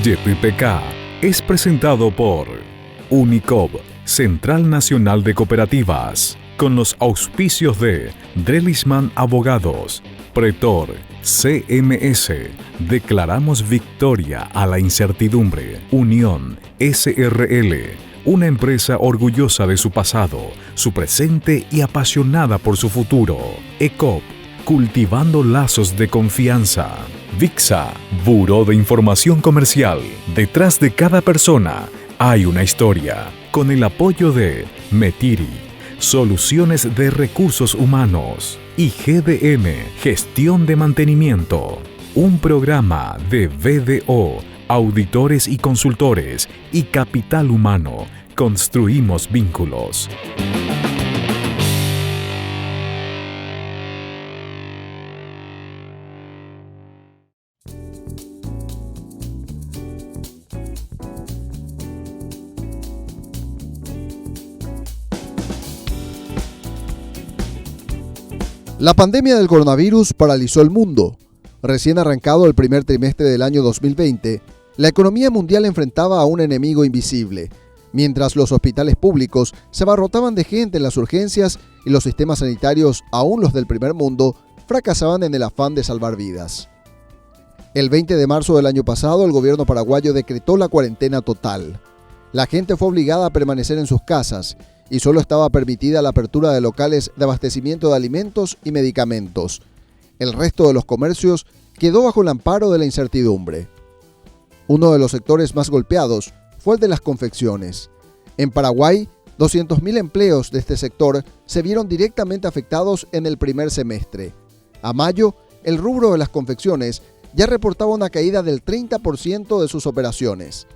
YPK es presentado por Unicop, Central Nacional de Cooperativas, con los auspicios de Drelisman Abogados, Pretor, CMS, declaramos victoria a la incertidumbre. Unión SRL, una empresa orgullosa de su pasado, su presente y apasionada por su futuro. ECOP, cultivando lazos de confianza. VIXA, Buró de Información Comercial. Detrás de cada persona hay una historia. Con el apoyo de Metiri, Soluciones de Recursos Humanos, y GDM, Gestión de Mantenimiento. Un programa de BDO, Auditores y Consultores y Capital Humano. Construimos vínculos. La pandemia del coronavirus paralizó el mundo. Recién arrancado el primer trimestre del año 2020, la economía mundial enfrentaba a un enemigo invisible, mientras los hospitales públicos se abarrotaban de gente en las urgencias y los sistemas sanitarios, aún los del primer mundo, fracasaban en el afán de salvar vidas. El 20 de marzo del año pasado, el gobierno paraguayo decretó la cuarentena total. La gente fue obligada a permanecer en sus casas y solo estaba permitida la apertura de locales de abastecimiento de alimentos y medicamentos. El resto de los comercios quedó bajo el amparo de la incertidumbre. Uno de los sectores más golpeados fue el de las confecciones. En Paraguay, 200.000 empleos de este sector se vieron directamente afectados en el primer semestre. A mayo, el rubro de las confecciones ya reportaba una caída del 30% de sus operaciones.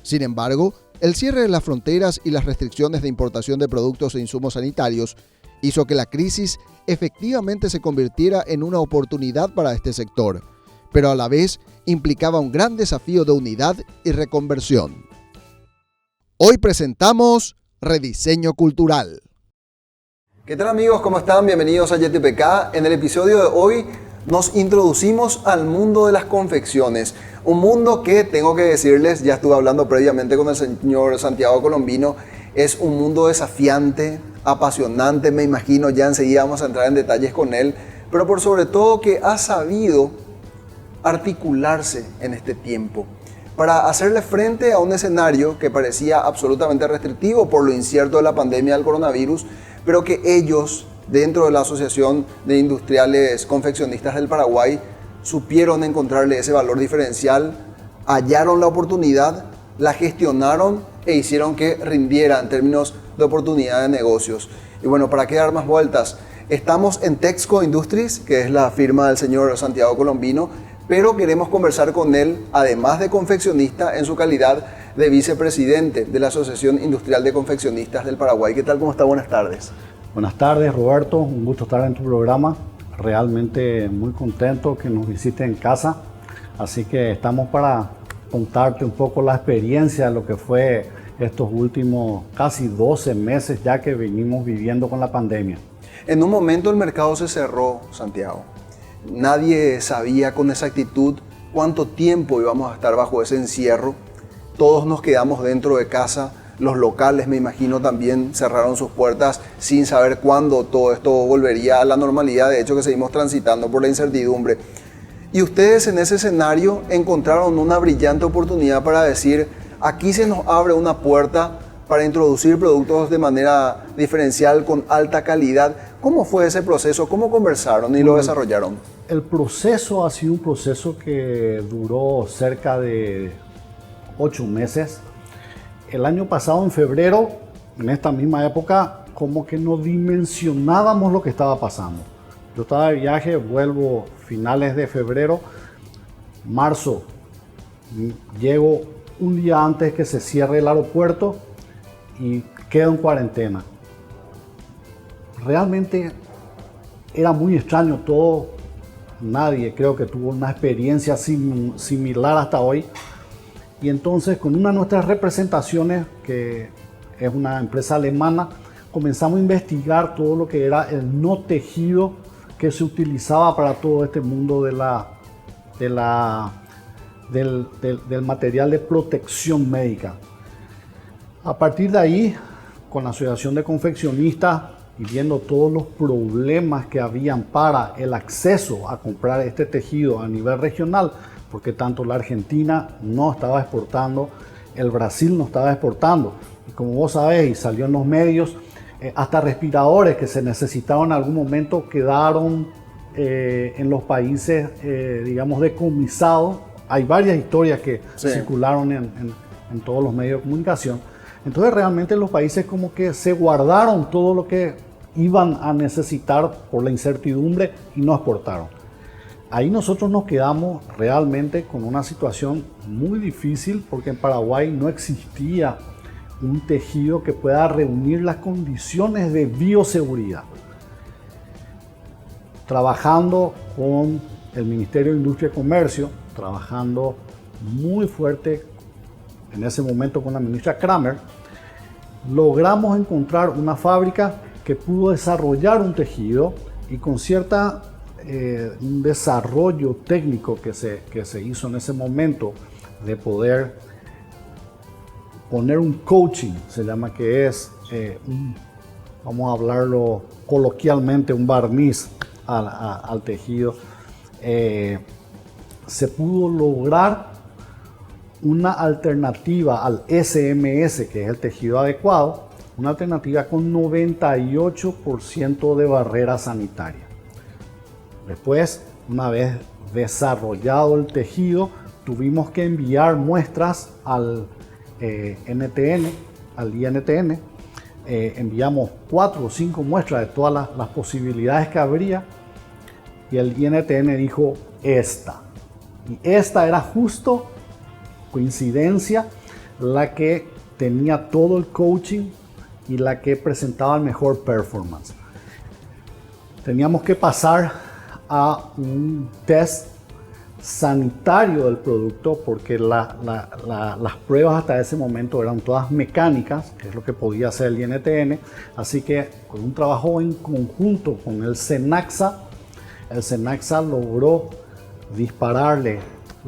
Sin embargo, el cierre de las fronteras y las restricciones de importación de productos e insumos sanitarios hizo que la crisis efectivamente se convirtiera en una oportunidad para este sector, pero a la vez implicaba un gran desafío de unidad y reconversión. Hoy presentamos Rediseño Cultural. ¿Qué tal amigos? ¿Cómo están? Bienvenidos a YTPK. En el episodio de hoy nos introducimos al mundo de las confecciones. Un mundo que, tengo que decirles, ya estuve hablando previamente con el señor Santiago Colombino, es un mundo desafiante, apasionante, me imagino, ya enseguida vamos a entrar en detalles con él, pero por sobre todo que ha sabido articularse en este tiempo para hacerle frente a un escenario que parecía absolutamente restrictivo por lo incierto de la pandemia del coronavirus, pero que ellos, dentro de la Asociación de Industriales Confeccionistas del Paraguay, supieron encontrarle ese valor diferencial, hallaron la oportunidad, la gestionaron e hicieron que rindiera en términos de oportunidad de negocios. Y bueno, para qué dar más vueltas, estamos en Texco Industries, que es la firma del señor Santiago Colombino, pero queremos conversar con él, además de confeccionista, en su calidad de vicepresidente de la Asociación Industrial de Confeccionistas del Paraguay. ¿Qué tal? ¿Cómo está? Buenas tardes. Buenas tardes, Roberto. Un gusto estar en tu programa. Realmente muy contento que nos visite en casa. Así que estamos para contarte un poco la experiencia de lo que fue estos últimos casi 12 meses ya que venimos viviendo con la pandemia. En un momento el mercado se cerró, Santiago. Nadie sabía con exactitud cuánto tiempo íbamos a estar bajo ese encierro. Todos nos quedamos dentro de casa. Los locales, me imagino, también cerraron sus puertas sin saber cuándo todo esto volvería a la normalidad. De hecho, que seguimos transitando por la incertidumbre. Y ustedes en ese escenario encontraron una brillante oportunidad para decir, aquí se nos abre una puerta para introducir productos de manera diferencial, con alta calidad. ¿Cómo fue ese proceso? ¿Cómo conversaron y lo desarrollaron? El proceso ha sido un proceso que duró cerca de 8 meses. El año pasado, en febrero, en esta misma época, como que no dimensionábamos lo que estaba pasando. Yo estaba de viaje, vuelvo finales de febrero, marzo, llego un día antes que se cierre el aeropuerto y quedo en cuarentena. Realmente era muy extraño todo, nadie creo que tuvo una experiencia similar hasta hoy. Y entonces con una de nuestras representaciones, que es una empresa alemana, comenzamos a investigar todo lo que era el no tejido que se utilizaba para todo este mundo de la del material de protección médica. A partir de ahí, con la Asociación de Confeccionistas y viendo todos los problemas que habían para el acceso a comprar este tejido a nivel regional, porque tanto la Argentina no estaba exportando, el Brasil no estaba exportando, y como vos sabés y salió en los medios, hasta respiradores que se necesitaban en algún momento quedaron en los países, digamos, decomisados. Hay varias historias que circularon en todos los medios de comunicación. Entonces realmente los países como que se guardaron todo lo que iban a necesitar por la incertidumbre y no exportaron. Ahí nosotros nos quedamos realmente con una situación muy difícil porque en Paraguay no existía un tejido que pueda reunir las condiciones de bioseguridad. Trabajando con el Ministerio de Industria y Comercio, trabajando muy fuerte en ese momento con la ministra Kramer, logramos encontrar una fábrica que pudo desarrollar un tejido y con un desarrollo técnico que se hizo en ese momento de poder poner un coaching, se llama, que es vamos a hablarlo coloquialmente, un barniz al tejido. Se pudo lograr una alternativa al SMS, que es el tejido adecuado, una alternativa con 98% de barrera sanitaria. Después, una vez desarrollado el tejido, tuvimos que enviar muestras al INTN. Enviamos 4 o 5 muestras de todas las posibilidades que habría y el INTN dijo esta. Y esta era justo, coincidencia, la que tenía todo el coaching y la que presentaba el mejor performance. Teníamos que pasar a un test sanitario del producto porque las pruebas hasta ese momento eran todas mecánicas, que es lo que podía hacer el INTN. Así que con un trabajo en conjunto con el SENACSA logró dispararle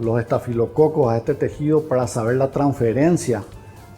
los estafilococos a este tejido para saber la transferencia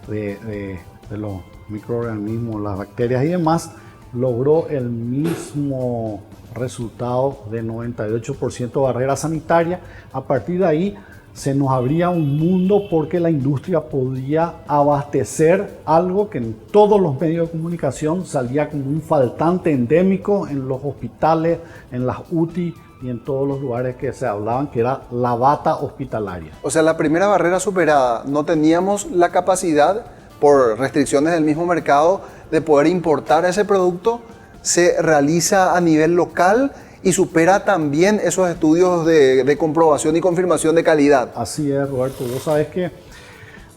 de los microorganismos, las bacterias y demás. Logró el mismo resultado de 98% barrera sanitaria. A partir de ahí se nos abría un mundo porque la industria podía abastecer algo que en todos los medios de comunicación salía como un faltante endémico en los hospitales, en las UTI y en todos los lugares que se hablaban, que era la bata hospitalaria. O sea, la primera barrera superada, no teníamos la capacidad, por restricciones del mismo mercado, de poder importar ese producto. Se realiza a nivel local y supera también esos estudios de comprobación y confirmación de calidad. Así es, Roberto. Vos sabés que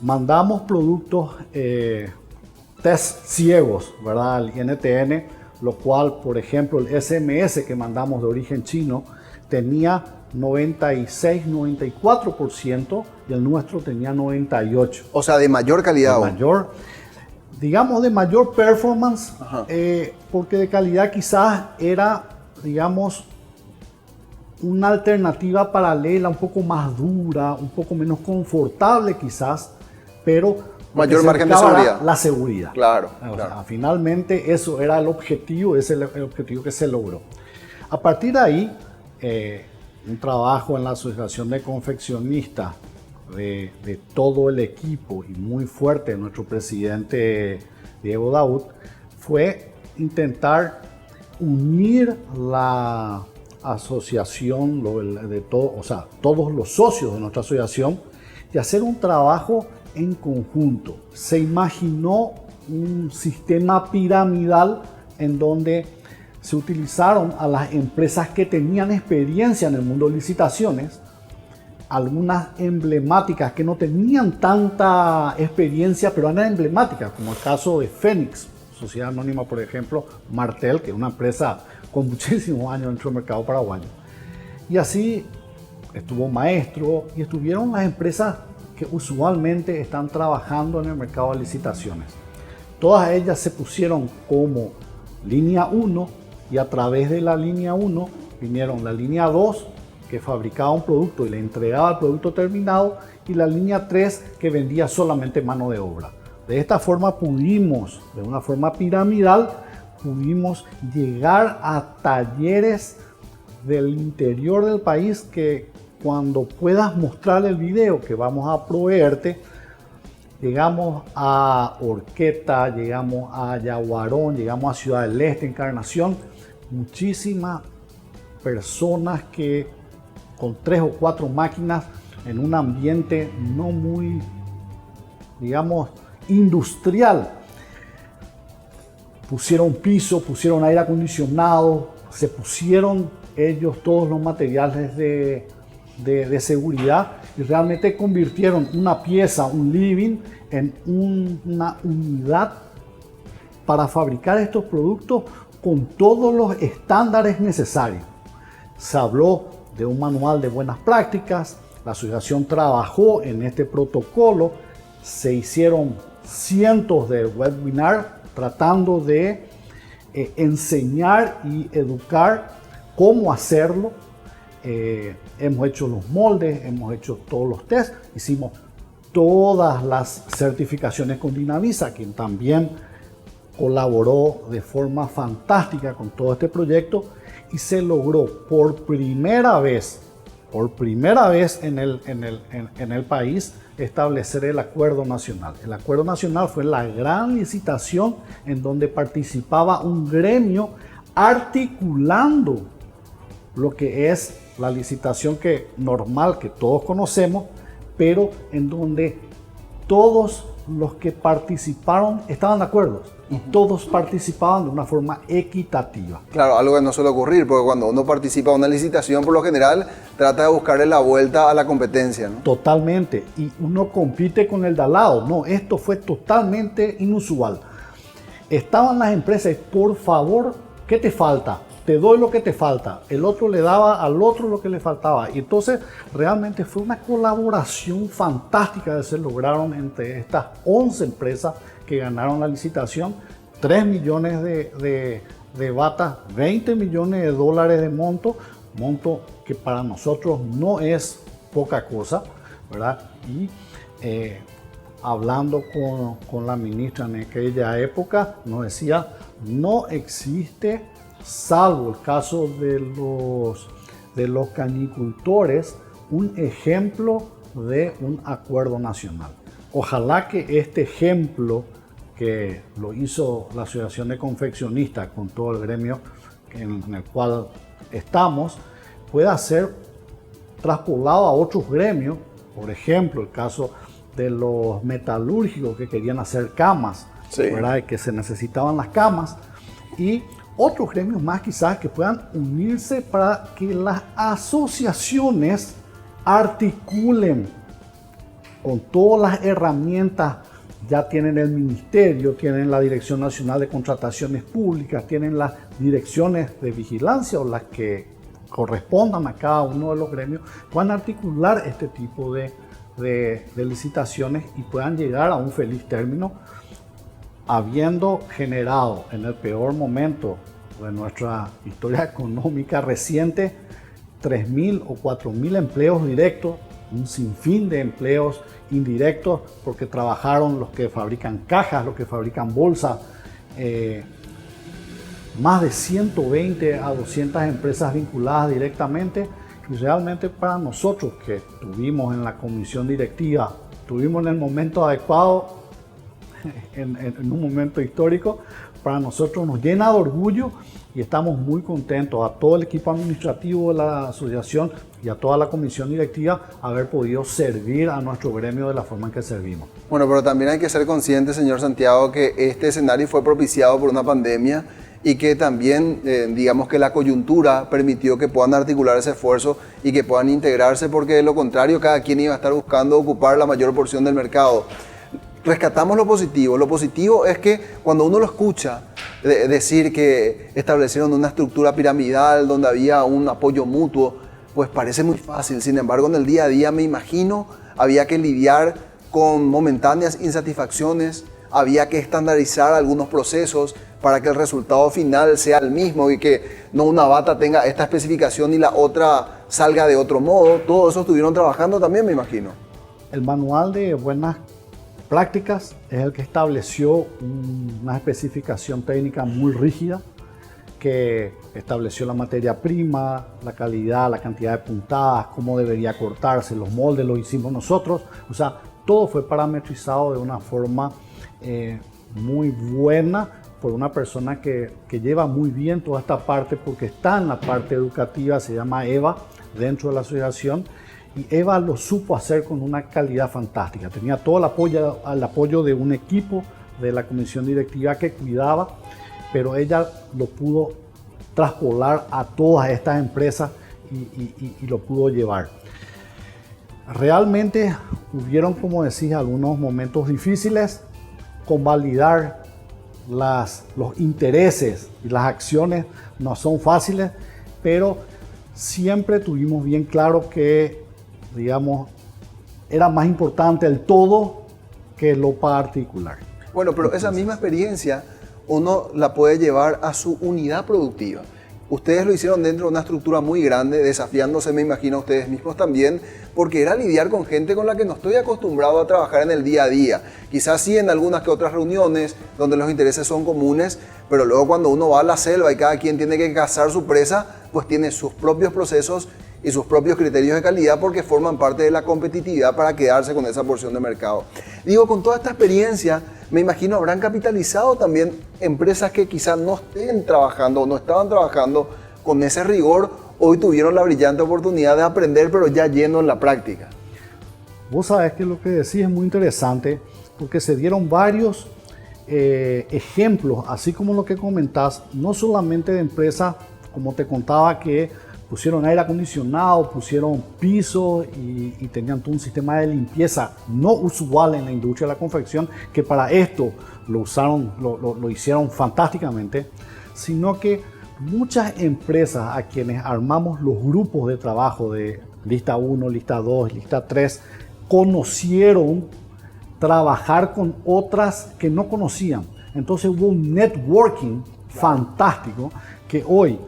mandamos productos test ciegos, ¿verdad?, al INTN, lo cual, por ejemplo, el SMS que mandamos de origen chino tenía 96-94% y el nuestro tenía 98%. O sea, de mayor calidad. De mayor performance, porque de calidad quizás era, digamos, una alternativa paralela, un poco más dura, un poco menos confortable quizás, pero mayor margen de seguridad. La seguridad. Claro, o sea, finalmente eso era el objetivo, ese es el objetivo que se logró. A partir de ahí, un trabajo en la Asociación de Confeccionistas de todo el equipo y muy fuerte de nuestro presidente Diego Daud fue intentar unir la asociación todos los socios de nuestra asociación y hacer un trabajo en conjunto. Se imaginó un sistema piramidal en donde se utilizaron a las empresas que tenían experiencia en el mundo de licitaciones, algunas emblemáticas que no tenían tanta experiencia, pero eran emblemáticas, como el caso de Fénix, Sociedad Anónima, por ejemplo, Martel, que es una empresa con muchísimos años dentro del mercado paraguayo. Y así estuvo Maestro y estuvieron las empresas que usualmente están trabajando en el mercado de licitaciones. Todas ellas se pusieron como línea 1 y a través de la línea 1 vinieron la línea 2, que fabricaba un producto y le entregaba el producto terminado, y la línea 3 que vendía solamente mano de obra. De esta forma pudimos, de una forma piramidal, pudimos llegar a talleres del interior del país que cuando puedas mostrar el video que vamos a proveerte, llegamos a Horqueta, llegamos a Yaguarón, llegamos a Ciudad del Este, Encarnación, muchísimas personas que con 3 o 4 máquinas en un ambiente no muy, digamos, industrial, pusieron piso, pusieron aire acondicionado, se pusieron ellos todos los materiales de seguridad y realmente convirtieron una pieza, un living, en una unidad para fabricar estos productos con todos los estándares necesarios. Se habló de un manual de buenas prácticas, la asociación trabajó en este protocolo, se hicieron cientos de webinars tratando de enseñar y educar cómo hacerlo. Hemos hecho los moldes, hemos hecho todos los tests, hicimos todas las certificaciones con Dinavisa, quien también colaboró de forma fantástica con todo este proyecto, y se logró por primera vez en el país establecer el acuerdo nacional. El acuerdo nacional fue la gran licitación en donde participaba un gremio articulando lo que es la licitación normal que todos conocemos, pero en donde todos los que participaron estaban de acuerdo. Y todos participaban de una forma equitativa. Claro, algo que no suele ocurrir, porque cuando uno participa en una licitación, por lo general, trata de buscarle la vuelta a la competencia, ¿no? Totalmente. Y uno compite con el de al lado. No, esto fue totalmente inusual. Estaban las empresas y, por favor, ¿qué te falta? Te doy lo que te falta. El otro le daba al otro lo que le faltaba. Y entonces realmente fue una colaboración fantástica que se lograron entre estas 11 empresas que ganaron la licitación. 3 millones de batas, 20 millones de dólares de monto que para nosotros no es poca cosa, ¿verdad? Y hablando con la ministra en aquella época, nos decía, no existe, salvo el caso de los canicultores, un ejemplo de un acuerdo nacional. Ojalá que este ejemplo que lo hizo la Asociación de Confeccionistas con todo el gremio en el cual estamos, pueda ser traspolado a otros gremios. Por ejemplo, el caso de los metalúrgicos que querían hacer camas, sí, ¿verdad? Que se necesitaban las camas, y otros gremios más quizás que puedan unirse para que las asociaciones articulen con todas las herramientas. Ya tienen el ministerio, tienen la Dirección Nacional de Contrataciones Públicas, tienen las direcciones de vigilancia o las que correspondan a cada uno de los gremios, puedan articular este tipo de licitaciones y puedan llegar a un feliz término, habiendo generado en el peor momento de nuestra historia económica reciente 3.000 o 4.000 empleos directos, un sinfín de empleos indirectos, porque trabajaron los que fabrican cajas, los que fabrican bolsas, más de 120 a 200 empresas vinculadas directamente. Y realmente para nosotros que estuvimos en la comisión directiva, estuvimos en el momento adecuado, en un momento histórico, para nosotros nos llena de orgullo y estamos muy contentos, a todo el equipo administrativo de la asociación y a toda la comisión directiva, haber podido servir a nuestro gremio de la forma en que servimos. Bueno, pero también hay que ser conscientes, señor Santiago, que este escenario fue propiciado por una pandemia y que también, digamos que la coyuntura permitió que puedan articular ese esfuerzo y que puedan integrarse, porque de lo contrario cada quien iba a estar buscando ocupar la mayor porción del mercado. Rescatamos lo positivo. Lo positivo es que cuando uno lo escucha decir que establecieron una estructura piramidal donde había un apoyo mutuo, pues parece muy fácil. Sin embargo, en el día a día, me imagino, había que lidiar con momentáneas insatisfacciones, había que estandarizar algunos procesos para que el resultado final sea el mismo y que no una bata tenga esta especificación y la otra salga de otro modo. Todo eso estuvieron trabajando también, me imagino. El manual de buenas prácticas es el que estableció una especificación técnica muy rígida que estableció la materia prima, la calidad, la cantidad de puntadas, cómo debería cortarse, los moldes los hicimos nosotros. O sea, todo fue parametrizado de una forma muy buena por una persona que lleva muy bien toda esta parte porque está en la parte educativa, se llama Eva, dentro de la asociación. Y Eva lo supo hacer con una calidad fantástica. Tenía todo el apoyo de un equipo de la comisión directiva que cuidaba, pero ella lo pudo traspolar a todas estas empresas y lo pudo llevar. Realmente hubieron, como decís, algunos momentos difíciles. Convalidar los intereses y las acciones no son fáciles, pero siempre tuvimos bien claro que, digamos, era más importante el todo que lo particular. Bueno, pero esa misma experiencia uno la puede llevar a su unidad productiva. Ustedes lo hicieron dentro de una estructura muy grande, desafiándose, me imagino, a ustedes mismos también, porque era lidiar con gente con la que no estoy acostumbrado a trabajar en el día a día. Quizás sí en algunas que otras reuniones donde los intereses son comunes, pero luego cuando uno va a la selva y cada quien tiene que cazar su presa, pues tiene sus propios procesos y sus propios criterios de calidad porque forman parte de la competitividad para quedarse con esa porción de mercado. Digo, con toda esta experiencia, me imagino habrán capitalizado también empresas que quizás no estén trabajando o no estaban trabajando con ese rigor, hoy tuvieron la brillante oportunidad de aprender, pero ya yendo en la práctica. Vos sabés que lo que decís es muy interesante porque se dieron varios ejemplos, así como lo que comentás, no solamente de empresas, como te contaba, que pusieron aire acondicionado, pusieron piso y tenían todo un sistema de limpieza no usual en la industria de la confección, que para esto lo hicieron fantásticamente, sino que muchas empresas a quienes armamos los grupos de trabajo de lista 1, lista 2, lista 3, conocieron trabajar con otras que no conocían. Entonces hubo un networking fantástico que hoy,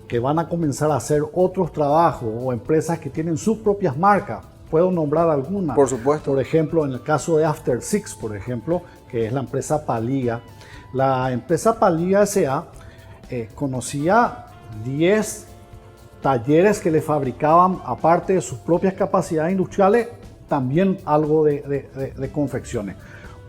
que van a comenzar a hacer otros trabajos o empresas que tienen sus propias marcas. Puedo nombrar algunas. Por supuesto. Por ejemplo, en el caso de After Six, por ejemplo, que es la empresa Paliga. La empresa Paliga S.A. Conocía 10 talleres que le fabricaban, aparte de sus propias capacidades industriales, también algo de confecciones.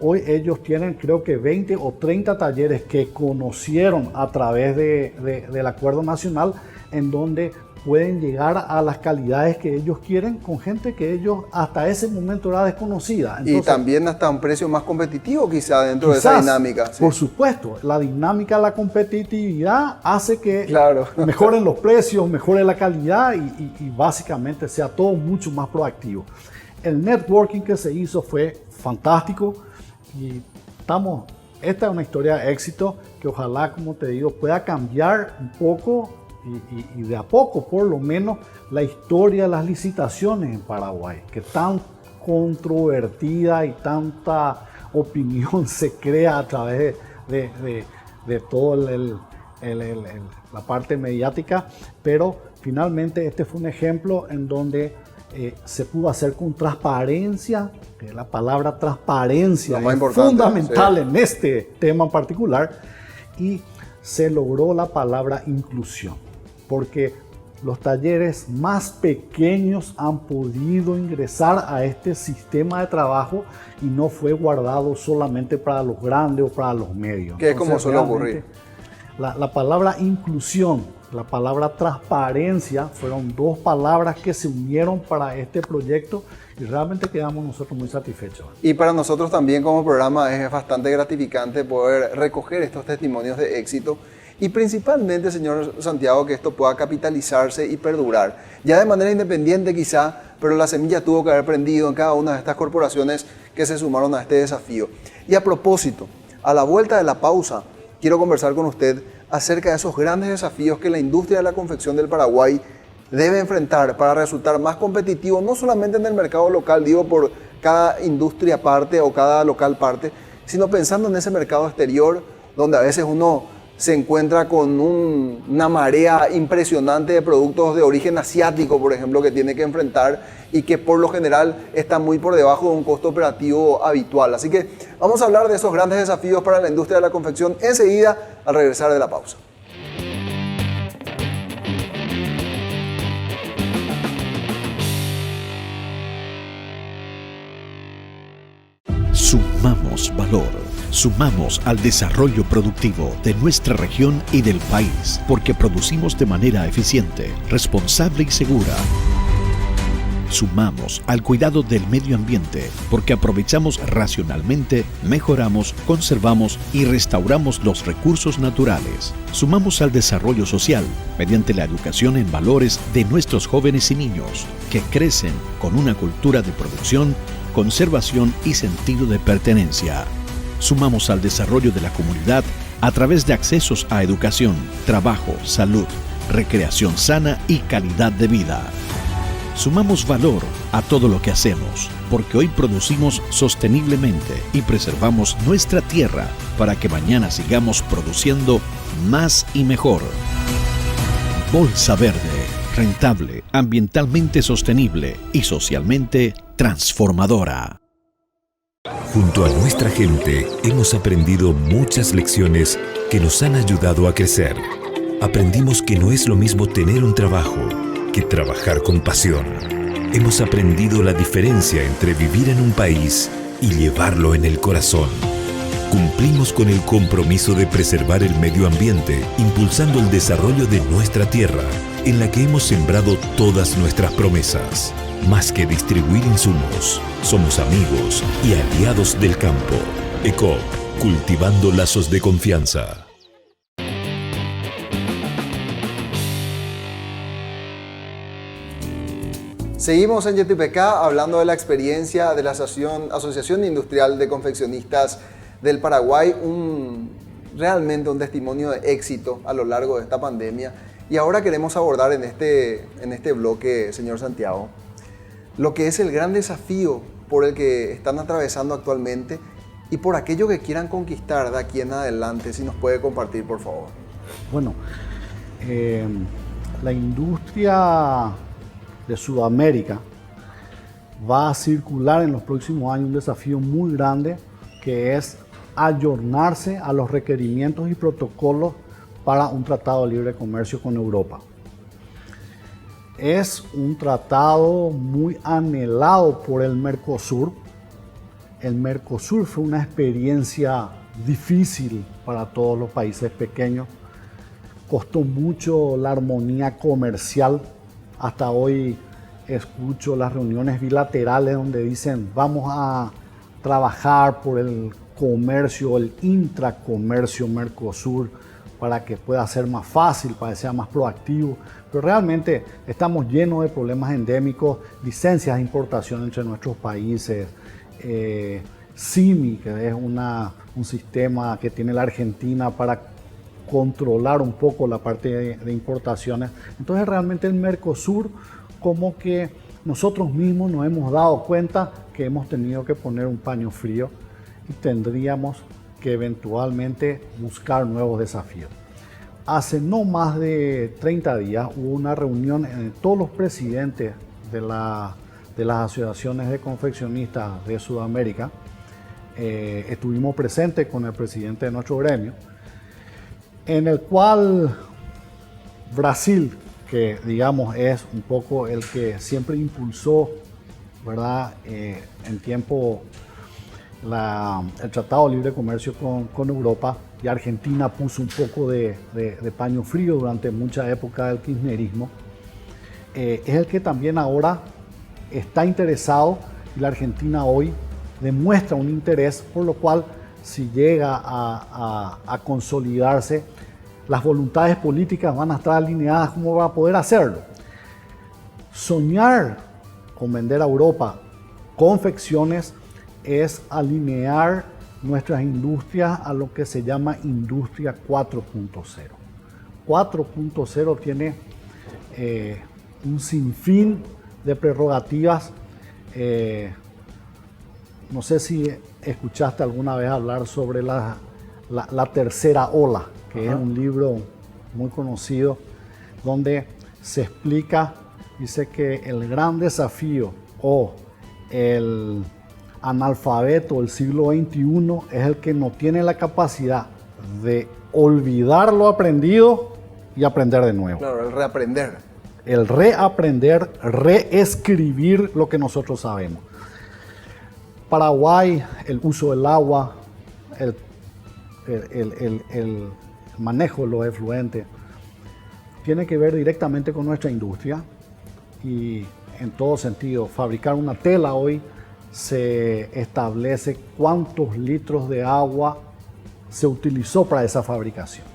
Hoy ellos tienen creo que 20 o 30 talleres que conocieron a través del Acuerdo Nacional en donde pueden llegar a las calidades que ellos quieren con gente que ellos hasta ese momento era desconocida. Entonces, y también hasta un precio más competitivo quizá dentro de esa dinámica. Sí. Por supuesto, la dinámica, la competitividad hace que claro. mejoren los precios, mejore la calidad y básicamente sea todo mucho más proactivo. El networking que se hizo fue fantástico. Y esta es una historia de éxito que ojalá, como te digo, pueda cambiar un poco y de a poco, por lo menos, la historia de las licitaciones en Paraguay, que tan controvertida y tanta opinión se crea a través de toda la parte mediática, pero finalmente este fue un ejemplo en donde se pudo hacer con transparencia, que la palabra transparencia es fundamental, sí, en este tema en particular, y se logró la palabra inclusión, porque los talleres más pequeños han podido ingresar a este sistema de trabajo y no fue guardado solamente para los grandes o para los medios. Que es como suele ocurrir. La palabra inclusión, la palabra transparencia fueron dos palabras que se unieron para este proyecto y realmente quedamos nosotros muy satisfechos. Y para nosotros también como programa es bastante gratificante poder recoger estos testimonios de éxito y principalmente, señor Santiago, que esto pueda capitalizarse y perdurar. Ya de manera independiente quizá, pero la semilla tuvo que haber prendido en cada una de estas corporaciones que se sumaron a este desafío. Y a propósito, a la vuelta de la pausa, quiero conversar con usted acerca de esos grandes desafíos que la industria de la confección del Paraguay debe enfrentar para resultar más competitivo, no solamente en el mercado local, digo por cada industria parte o cada local parte, sino pensando en ese mercado exterior, donde a veces uno se encuentra con una marea impresionante de productos de origen asiático, por ejemplo, que tiene que enfrentar y que por lo general está muy por debajo de un costo operativo habitual. Así que vamos a hablar de esos grandes desafíos para la industria de la confección enseguida al regresar de la pausa. Sumamos valor, sumamos al desarrollo productivo de nuestra región y del país, porque producimos de manera eficiente, responsable y segura. Sumamos al cuidado del medio ambiente, porque aprovechamos racionalmente, mejoramos, conservamos y restauramos los recursos naturales. Sumamos al desarrollo social, mediante la educación en valores de nuestros jóvenes y niños, que crecen con una cultura de producción, conservación y sentido de pertenencia. Sumamos al desarrollo de la comunidad a través de accesos a educación, trabajo, salud, recreación sana y calidad de vida. Sumamos valor a todo lo que hacemos, porque hoy producimos sosteniblemente y preservamos nuestra tierra para que mañana sigamos produciendo más y mejor. Bolsa Verde, rentable, ambientalmente sostenible y socialmente transformadora. Junto a nuestra gente hemos aprendido muchas lecciones que nos han ayudado a crecer. Aprendimos que no es lo mismo tener un trabajo que trabajar con pasión. Hemos aprendido la diferencia entre vivir en un país y llevarlo en el corazón. Cumplimos con el compromiso de preservar el medio ambiente, impulsando el desarrollo de nuestra tierra, en la que hemos sembrado todas nuestras promesas. Más que distribuir insumos, somos amigos y aliados del campo. ECOP, cultivando lazos de confianza. Seguimos en YTPK hablando de la experiencia de la Asociación Industrial de Confeccionistas del Paraguay, realmente un testimonio de éxito a lo largo de esta pandemia. Y ahora queremos abordar en este bloque, señor Santiago, lo que es el gran desafío por el que están atravesando actualmente y por aquello que quieran conquistar de aquí en adelante. Si nos puede compartir, por favor. Bueno, la industria de Sudamérica va a circular en los próximos años un desafío muy grande, que es ayornarse a los requerimientos y protocolos para un tratado de libre comercio con Europa. Es un tratado muy anhelado por el Mercosur. El Mercosur fue una experiencia difícil para todos los países pequeños. Costó mucho la armonía comercial. Hasta hoy escucho las reuniones bilaterales donde dicen vamos a trabajar por el comercio, el intracomercio Mercosur, para que pueda ser más fácil, para que sea más proactivo. Pero realmente estamos llenos de problemas endémicos, licencias de importación entre nuestros países, CIMI, que es un sistema que tiene la Argentina para controlar un poco la parte de importaciones. Entonces realmente el Mercosur, como que nosotros mismos nos hemos dado cuenta que hemos tenido que poner un paño frío y tendríamos que eventualmente buscar nuevos desafíos. Hace no más de 30 días hubo una reunión en todos los presidentes de las asociaciones de confeccionistas de Sudamérica. Estuvimos presentes con el presidente de nuestro gremio, en el cual Brasil, que digamos es un poco el que siempre impulsó, ¿verdad? En tiempo el Tratado de Libre Comercio con Europa, y Argentina puso un poco de paño frío durante mucha época del kirchnerismo, es el que también ahora está interesado, y la Argentina hoy demuestra un interés, por lo cual si llega a consolidarse, las voluntades políticas van a estar alineadas como para poder hacerlo. Soñar con vender a Europa confecciones es alinear nuestras industrias a lo que se llama industria 4.0. 4.0 tiene un sinfín de prerrogativas. No sé si escuchaste alguna vez hablar sobre la tercera ola, que es un libro muy conocido, donde se explica, dice que el gran desafío o el analfabeto del siglo XXI es el que no tiene la capacidad de olvidar lo aprendido y aprender de nuevo. Claro, el reaprender. El reaprender, reescribir lo que nosotros sabemos. Paraguay, el uso del agua, el manejo de los efluentes, tiene que ver directamente con nuestra industria y en todo sentido. Fabricar una tela hoy se establece cuántos litros de agua se utilizó para esa fabricación.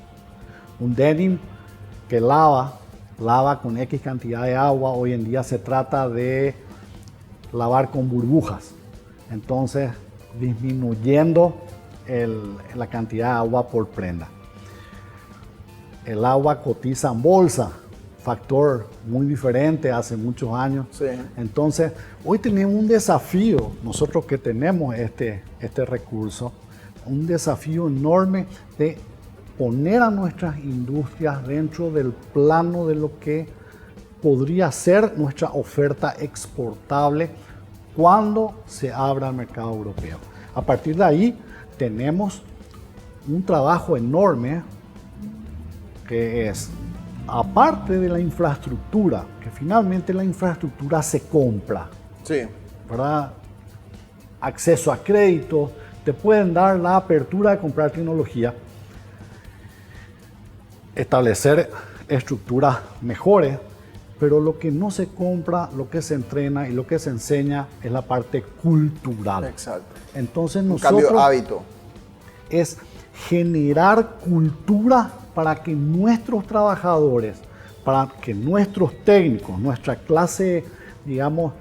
Un denim que lava con X cantidad de agua, hoy en día se trata de lavar con burbujas. Entonces, disminuyendo la cantidad de agua por prenda. El agua cotiza en bolsa, factor muy diferente hace muchos años. Sí. Entonces, hoy tenemos un desafío, nosotros que tenemos este recurso, un desafío enorme de poner a nuestras industrias dentro del plano de lo que podría ser nuestra oferta exportable cuando se abra el mercado europeo. A partir de ahí tenemos un trabajo enorme que es, aparte de la infraestructura, que finalmente la infraestructura se compra, Sí. ¿verdad? Acceso a crédito, te pueden dar la apertura de comprar tecnología, establecer estructuras mejores, pero lo que no se compra, lo que se entrena y lo que se enseña es la parte cultural. Exacto. Entonces Un cambio nosotros de hábito. es generar cultura para que nuestros trabajadores, para que nuestros técnicos, nuestra clase, digamos,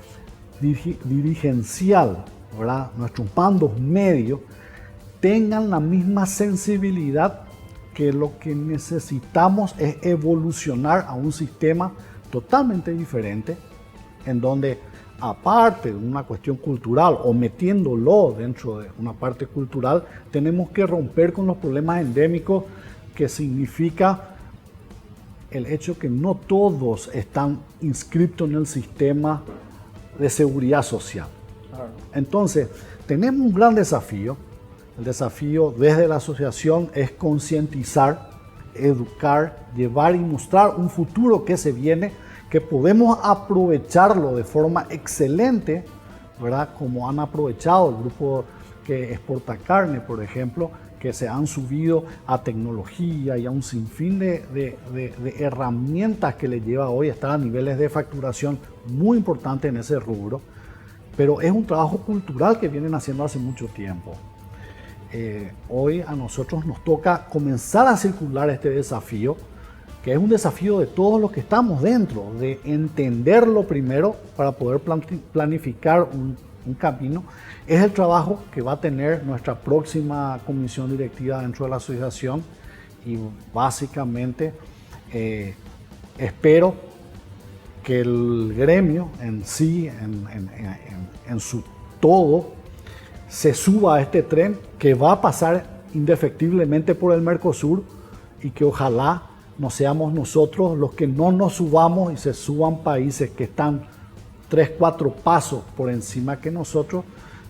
dirigencial, ¿verdad? Nuestros mandos medios, tengan la misma sensibilidad que lo que necesitamos es evolucionar a un sistema totalmente diferente, en donde aparte de una cuestión cultural o metiéndolo dentro de una parte cultural, tenemos que romper con los problemas endémicos que significa el hecho que no todos están inscritos en el sistema de seguridad social. Entonces, tenemos un gran desafío. El desafío desde la asociación es concientizar, educar, llevar y mostrar un futuro que se viene, que podemos aprovecharlo de forma excelente, ¿verdad? Como han aprovechado el grupo que exporta carne, por ejemplo, que se han subido a tecnología y a un sinfín de herramientas que les lleva hoy a estar a niveles de facturación muy importantes en ese rubro. Pero es un trabajo cultural que vienen haciendo hace mucho tiempo. Hoy a nosotros nos toca comenzar a circular este desafío, que es un desafío de todos los que estamos dentro, de entenderlo primero para poder planificar un camino. Es el trabajo que va a tener nuestra próxima comisión directiva dentro de la asociación y básicamente espero que el gremio en sí, en su todo, se suba a este tren que va a pasar indefectiblemente por el Mercosur y que ojalá no seamos nosotros los que no nos subamos y se suban países que están 3, 4 pasos por encima que nosotros,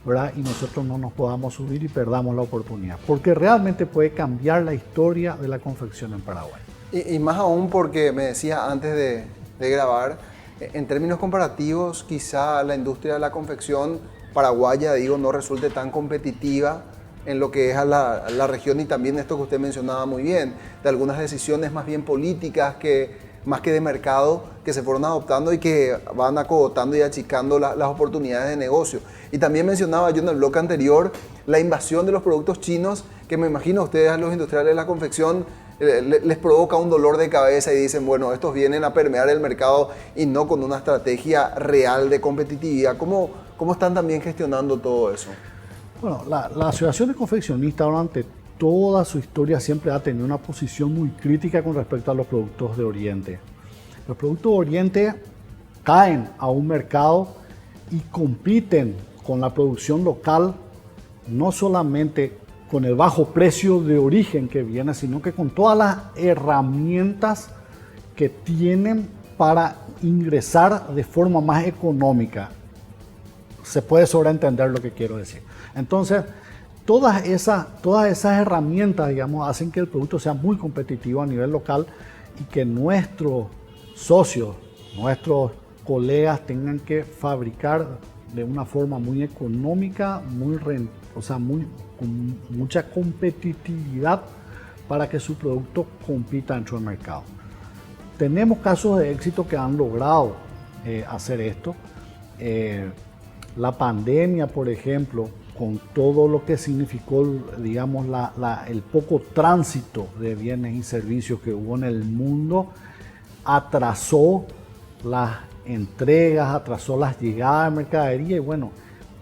¿verdad? Y nosotros no nos podamos subir y perdamos la oportunidad, porque realmente puede cambiar la historia de la confección en Paraguay. Y más aún porque me decía antes de grabar, en términos comparativos, quizá la industria de la confección paraguaya, digo, no resulte tan competitiva en lo que es a la región, y también esto que usted mencionaba muy bien, de algunas decisiones más bien políticas más que de mercado que se fueron adoptando y que van acotando y achicando las oportunidades de negocio. Y también mencionaba yo en el bloque anterior la invasión de los productos chinos, que me imagino a ustedes, a los industriales de la confección, les provoca un dolor de cabeza y dicen, bueno, estos vienen a permear el mercado y no con una estrategia real de competitividad. ¿Cómo están también gestionando todo eso? Bueno, la Asociación de Confeccionistas durante toda su historia siempre ha tenido una posición muy crítica con respecto a los productos de Oriente. Los productos de Oriente caen a un mercado y compiten con la producción local, no solamente con el bajo precio de origen que viene, sino que con todas las herramientas que tienen para ingresar de forma más económica. Se puede sobreentender lo que quiero decir. Entonces, todas esas herramientas, digamos, hacen que el producto sea muy competitivo a nivel local y que nuestros socios, nuestros colegas tengan que fabricar de una forma muy económica, con mucha competitividad para que su producto compita dentro del mercado. Tenemos casos de éxito que han logrado hacer esto. La pandemia, por ejemplo, con todo lo que significó, digamos, el poco tránsito de bienes y servicios que hubo en el mundo, atrasó las entregas, atrasó las llegadas de mercadería y bueno,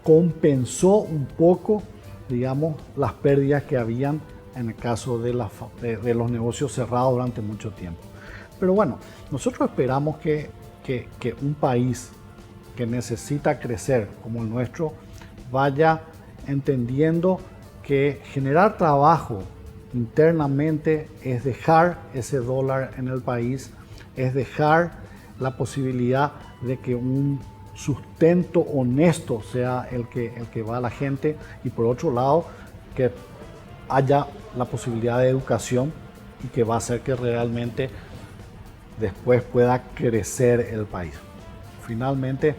compensó un poco, digamos, las pérdidas que habían en el caso de los negocios cerrados durante mucho tiempo. Pero bueno, nosotros esperamos que un país que necesita crecer como el nuestro vaya entendiendo que generar trabajo internamente es dejar ese dólar en el país, es dejar la posibilidad de que un sustento honesto sea el que va a la gente y por otro lado que haya la posibilidad de educación y que va a hacer que realmente después pueda crecer el país. Finalmente,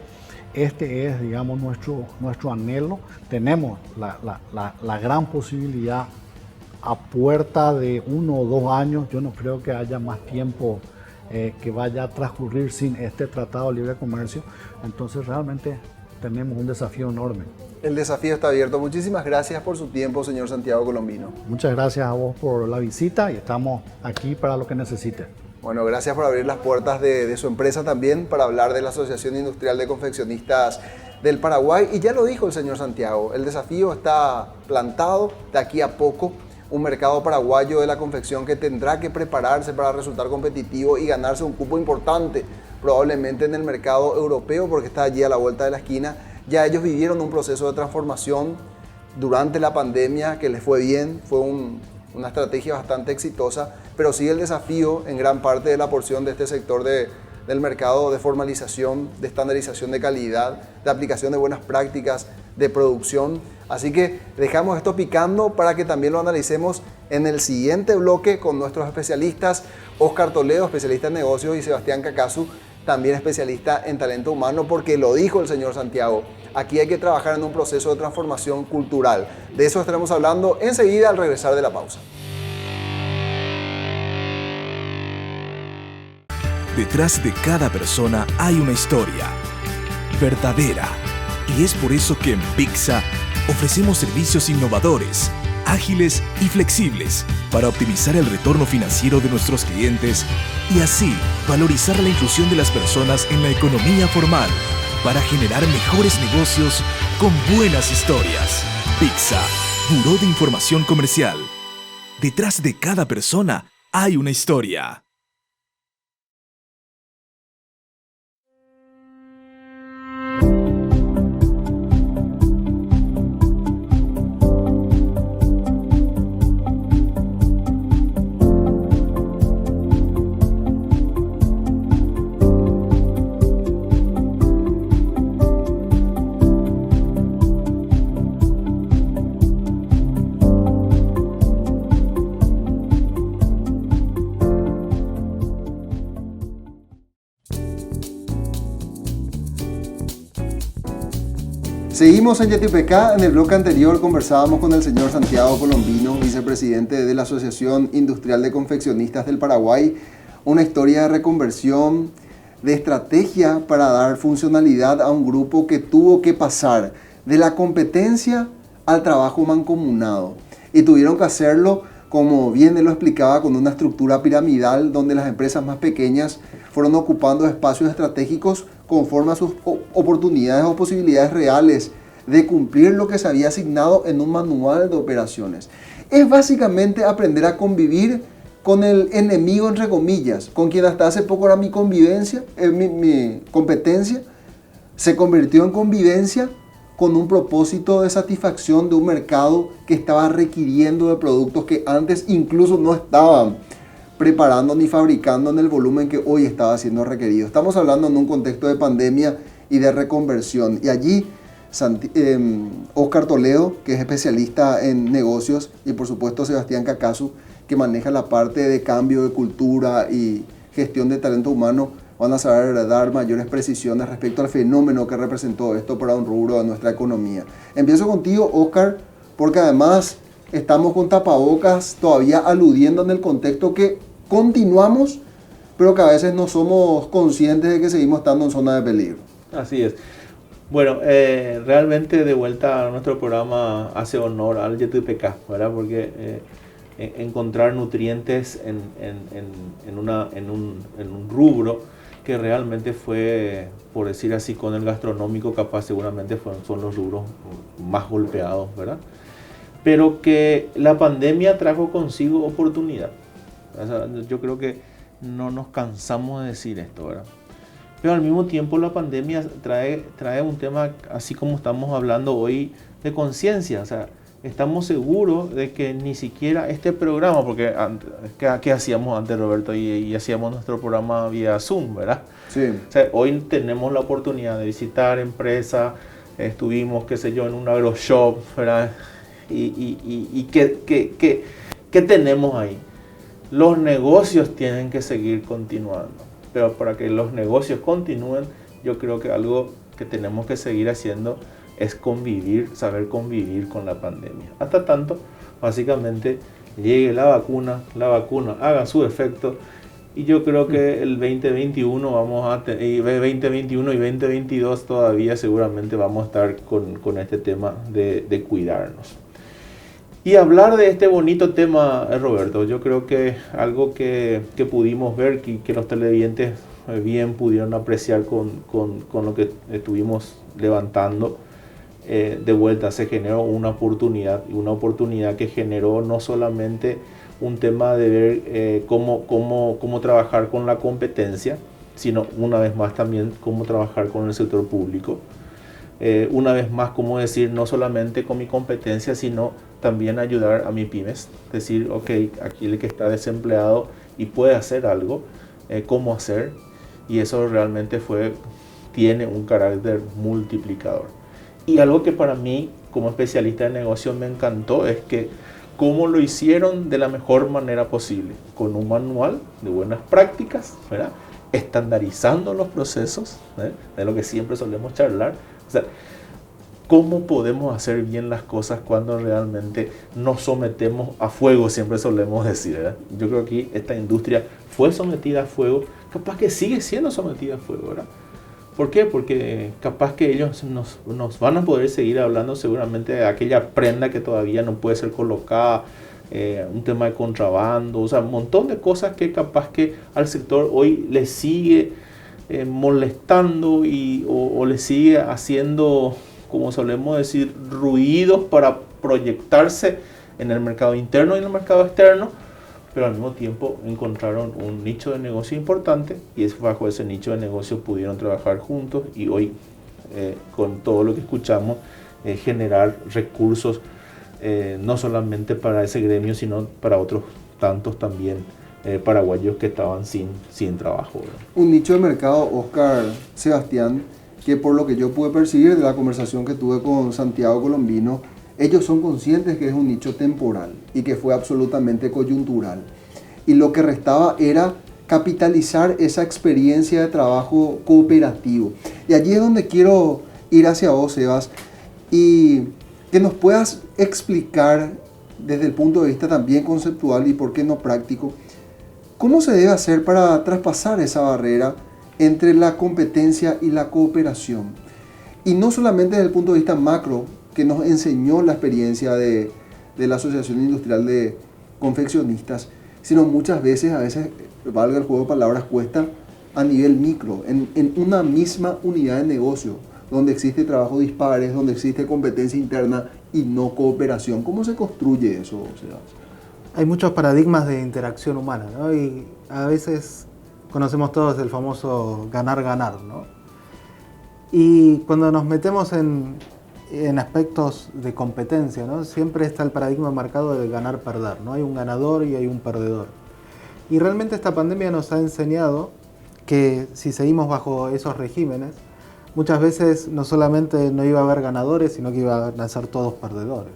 este es, digamos, nuestro anhelo. Tenemos la gran posibilidad a puerta de 1 o 2 años. Yo no creo que haya más tiempo que vaya a transcurrir sin este Tratado de Libre Comercio. Entonces, realmente tenemos un desafío enorme. El desafío está abierto. Muchísimas gracias por su tiempo, señor Santiago Colombino. Muchas gracias a vos por la visita y estamos aquí para lo que necesite. Bueno, gracias por abrir las puertas de su empresa también para hablar de la Asociación Industrial de Confeccionistas del Paraguay. Y ya lo dijo el señor Santiago, el desafío está plantado de aquí a poco. Un mercado paraguayo de la confección que tendrá que prepararse para resultar competitivo y ganarse un cupo importante, probablemente en el mercado europeo, porque está allí a la vuelta de la esquina. Ya ellos vivieron un proceso de transformación durante la pandemia que les fue bien, fue una estrategia bastante exitosa, pero sigue el desafío en gran parte de la porción de este sector del mercado de formalización, de estandarización de calidad, de aplicación de buenas prácticas, de producción. Así que dejamos esto picando para que también lo analicemos en el siguiente bloque con nuestros especialistas, Oscar Toledo, especialista en negocios, y Sebastián Cacasu, también especialista en talento humano, porque lo dijo el señor Santiago, aquí hay que trabajar en un proceso de transformación cultural. De eso estaremos hablando enseguida al regresar de la pausa. Detrás de cada persona hay una historia verdadera. Y es por eso que en Pixa ofrecemos servicios innovadores, ágiles y flexibles para optimizar el retorno financiero de nuestros clientes y así valorizar la inclusión de las personas en la economía formal para generar mejores negocios con buenas historias. Pixa, Buró de Información Comercial. Detrás de cada persona hay una historia. Seguimos en YTPK. En el bloque anterior conversábamos con el señor Santiago Colombino, vicepresidente de la Asociación Industrial de Confeccionistas del Paraguay. Una historia de reconversión, de estrategia para dar funcionalidad a un grupo que tuvo que pasar de la competencia al trabajo mancomunado. Y tuvieron que hacerlo, como bien él lo explicaba, con una estructura piramidal donde las empresas más pequeñas fueron ocupando espacios estratégicos conforme a sus oportunidades o posibilidades reales de cumplir lo que se había asignado en un manual de operaciones. Es básicamente aprender a convivir con el enemigo, entre comillas, con quien hasta hace poco era mi convivencia, mi competencia, se convirtió en convivencia con un propósito de satisfacción de un mercado que estaba requiriendo de productos que antes incluso no estaban preparando ni fabricando en el volumen que hoy estaba siendo requerido. Estamos hablando en un contexto de pandemia y de reconversión. Y allí Óscar Toledo, que es especialista en negocios, y por supuesto Sebastián Cacasu, que maneja la parte de cambio de cultura y gestión de talento humano, van a saber dar mayores precisiones respecto al fenómeno que representó esto para un rubro de nuestra economía. Empiezo contigo, Óscar, porque además estamos con tapabocas todavía aludiendo en el contexto que continuamos, pero que a veces no somos conscientes de que seguimos estando en zona de peligro. Así es. Bueno, realmente de vuelta a nuestro programa hace honor al YTPK, ¿verdad? Porque encontrar nutrientes en un rubro que realmente fue, por decir así, con el gastronómico capaz seguramente son los rubros más golpeados, ¿verdad? Pero que la pandemia trajo consigo oportunidad. O sea, yo creo que no nos cansamos de decir esto, ¿verdad? Pero al mismo tiempo la pandemia trae un tema, así como estamos hablando hoy, de conciencia. O sea, estamos seguros de que ni siquiera este programa, porque ¿qué hacíamos antes, Roberto? Y hacíamos nuestro programa vía Zoom, ¿verdad? Sí. O sea, hoy tenemos la oportunidad de visitar empresas, estuvimos, qué sé yo, en un agroshop, ¿verdad? ¿Y qué tenemos ahí? Los negocios tienen que seguir continuando. Pero para que los negocios continúen, yo creo que algo que tenemos que seguir haciendo es convivir, saber convivir con la pandemia. Hasta tanto, básicamente, llegue la vacuna haga su efecto. Y yo creo que el 2021 2021 y 2022 todavía seguramente vamos a estar con este tema de cuidarnos. Y hablar de este bonito tema, Roberto, yo creo que algo que pudimos ver, que los televidentes bien pudieron apreciar con lo que estuvimos levantando, de vuelta se generó una oportunidad que generó no solamente un tema de ver cómo trabajar con la competencia, sino una vez más también cómo trabajar con el sector público. Una vez más, cómo decir, no solamente con mi competencia, sino también ayudar a mis pymes. Decir, ok, aquí el que está desempleado y puede hacer algo, cómo hacer. Y eso realmente tiene un carácter multiplicador. Y algo que para mí, como especialista de negocio, me encantó es que cómo lo hicieron de la mejor manera posible, con un manual de buenas prácticas, ¿verdad? Estandarizando los procesos, de lo que siempre solemos charlar. O sea, ¿cómo podemos hacer bien las cosas cuando realmente nos sometemos a fuego? Siempre solemos decir, ¿verdad? Yo creo que aquí esta industria fue sometida a fuego, capaz que sigue siendo sometida a fuego, ¿verdad? ¿Por qué? Porque capaz que ellos nos van a poder seguir hablando seguramente de aquella prenda que todavía no puede ser colocada, un tema de contrabando, o sea, un montón de cosas que capaz que al sector hoy le sigue molestando o le sigue haciendo, como solemos decir, ruidos para proyectarse en el mercado interno y en el mercado externo, pero al mismo tiempo encontraron un nicho de negocio importante y bajo ese nicho de negocio pudieron trabajar juntos y hoy, con todo lo que escuchamos, generar recursos no solamente para ese gremio, sino para otros tantos también paraguayos que estaban sin trabajo, ¿verdad? Un nicho de mercado, Óscar, Sebastián, que por lo que yo pude percibir de la conversación que tuve con Santiago Colombino, ellos son conscientes que es un nicho temporal y que fue absolutamente coyuntural. Y lo que restaba era capitalizar esa experiencia de trabajo cooperativo. Y allí es donde quiero ir hacia vos, Sebas, y que nos puedas explicar desde el punto de vista también conceptual y por qué no práctico, ¿cómo se debe hacer para traspasar esa barrera entre la competencia y la cooperación? Y no solamente desde el punto de vista macro, que nos enseñó la experiencia de la Asociación Industrial de Confeccionistas, sino muchas veces, valga el juego de palabras, cuesta a nivel micro, en una misma unidad de negocio, donde existe trabajo dispares, donde existe competencia interna y no cooperación. ¿Cómo se construye eso, Sebas? Hay muchos paradigmas de interacción humana, ¿no? Y a veces conocemos todos el famoso ganar-ganar, ¿no? Y cuando nos metemos en en aspectos de competencia, ¿no? Siempre está el paradigma marcado de ganar-perder, ¿no? Hay un ganador y hay un perdedor. Y realmente esta pandemia nos ha enseñado que si seguimos bajo esos regímenes, muchas veces no solamente no iba a haber ganadores, sino que iban a ser todos perdedores.